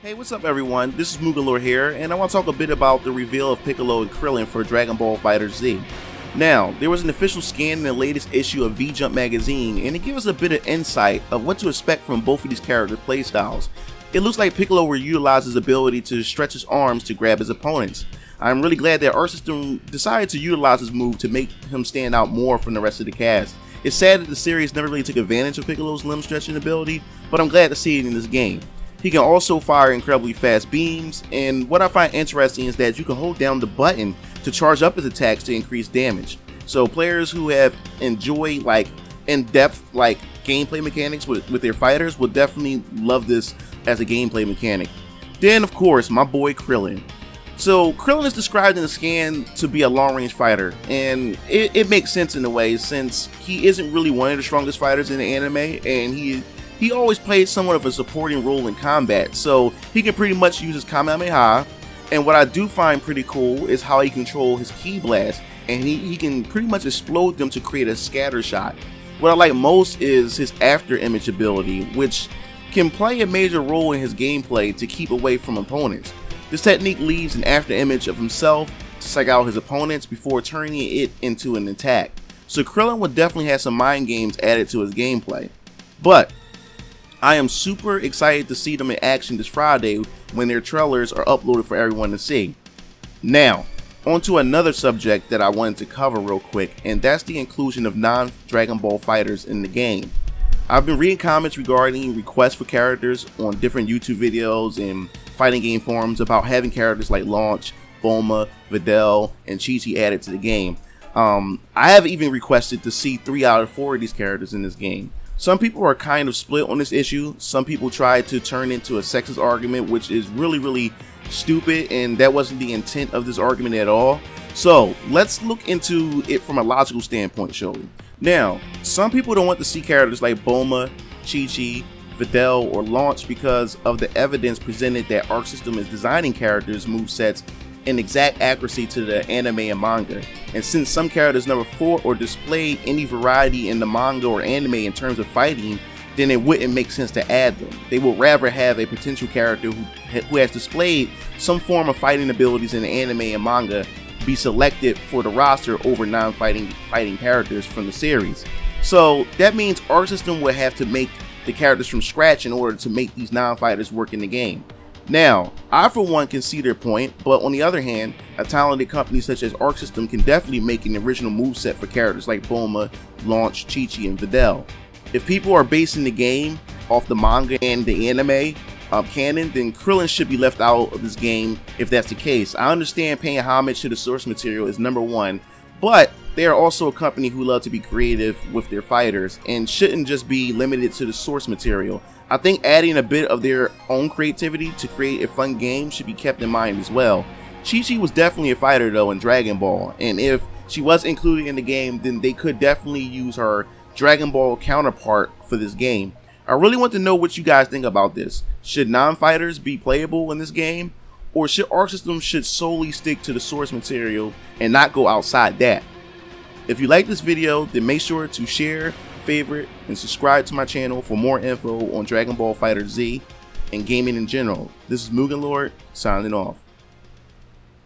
Hey, what's up everyone? This is MugenLord here, and I want to talk a bit about the reveal of Piccolo and Krillen for Dragon Ball FighterZ. Now, there was an official scan in the latest issue of V-Jump magazine, and it gives us a bit of insight of what to expect from both of these character playstyles. It looks like Piccolo will utilize his ability to stretch his arms to grab his opponents. I'm really glad that Art System decided to utilize this move to make him stand out more from the rest of the cast. It's sad that the series never really took advantage of Piccolo's limb stretching ability, but I'm glad to see it in this game. He can also fire incredibly fast beams, and what I find interesting is that you can hold down the button to charge up his attacks to increase damage. So players who have enjoyed in-depth gameplay mechanics with their fighters will definitely love this as a gameplay mechanic. Then of course my boy Krillen. So Krillen is described in the scan to be a long-range fighter, and it makes sense in a way since he isn't really one of the strongest fighters in the anime, and he always plays somewhat of a supporting role in combat, so he can pretty much use his Kamehameha. And what I do find pretty cool is how he controls his Ki Blast, and he can pretty much explode them to create a scatter shot. What I like most is his after image ability, which can play a major role in his gameplay to keep away from opponents. This technique leaves an after image of himself to psych out his opponents before turning it into an attack. So Krillen would definitely have some mind games added to his gameplay. But I am super excited to see them in action this Friday when their trailers are uploaded for everyone to see. Now, on to another subject that I wanted to cover real quick, and that's the inclusion of non-Dragon Ball fighters in the game. I've been reading comments regarding requests for characters on different YouTube videos and fighting game forums about having characters like Launch, Bulma, Videl, and Chi-Chi added to the game. I have even requested to see 3 out of 4 of these characters in this game. Some people are kind of split on this issue. Some people try to turn into a sexist argument, which is really stupid, and that wasn't the intent of this argument at all. So let's look into it from a logical standpoint, shall we? Now, some people don't want to see characters like Bulma, Chi-Chi, Videl, or Launch because of the evidence presented that Arc System is designing characters' movesets in exact accuracy to the anime and manga. And since some characters never fought or displayed any variety in the manga or anime in terms of fighting, then it wouldn't make sense to add them. They would rather have a potential character who has displayed some form of fighting abilities in the anime and manga be selected for the roster over non-fighting characters from the series. So that means Arc System would have to make the characters from scratch in order to make these non-fighters work in the game. Now, I for one can see their point, but on the other hand, a talented company such as Arc System can definitely make an original moveset for characters like Bulma, Launch, Chi-Chi, and Videl. If people are basing the game off the manga and the anime canon, then Krillen should be left out of this game if that's the case. I understand paying homage to the source material is #1, but they are also a company who love to be creative with their fighters and shouldn't just be limited to the source material. I think adding a bit of their own creativity to create a fun game should be kept in mind as well. Chi-Chi was definitely a fighter though in Dragon Ball, and if she was included in the game, then they could definitely use her Dragon Ball counterpart for this game. I really want to know what you guys think about this. Should non-fighters be playable in this game, or should Arc System solely stick to the source material and not go outside that? If you like this video, then make sure to share, favorite, and subscribe to my channel for more info on Dragon Ball FighterZ and gaming in general. This is MugenLord signing off.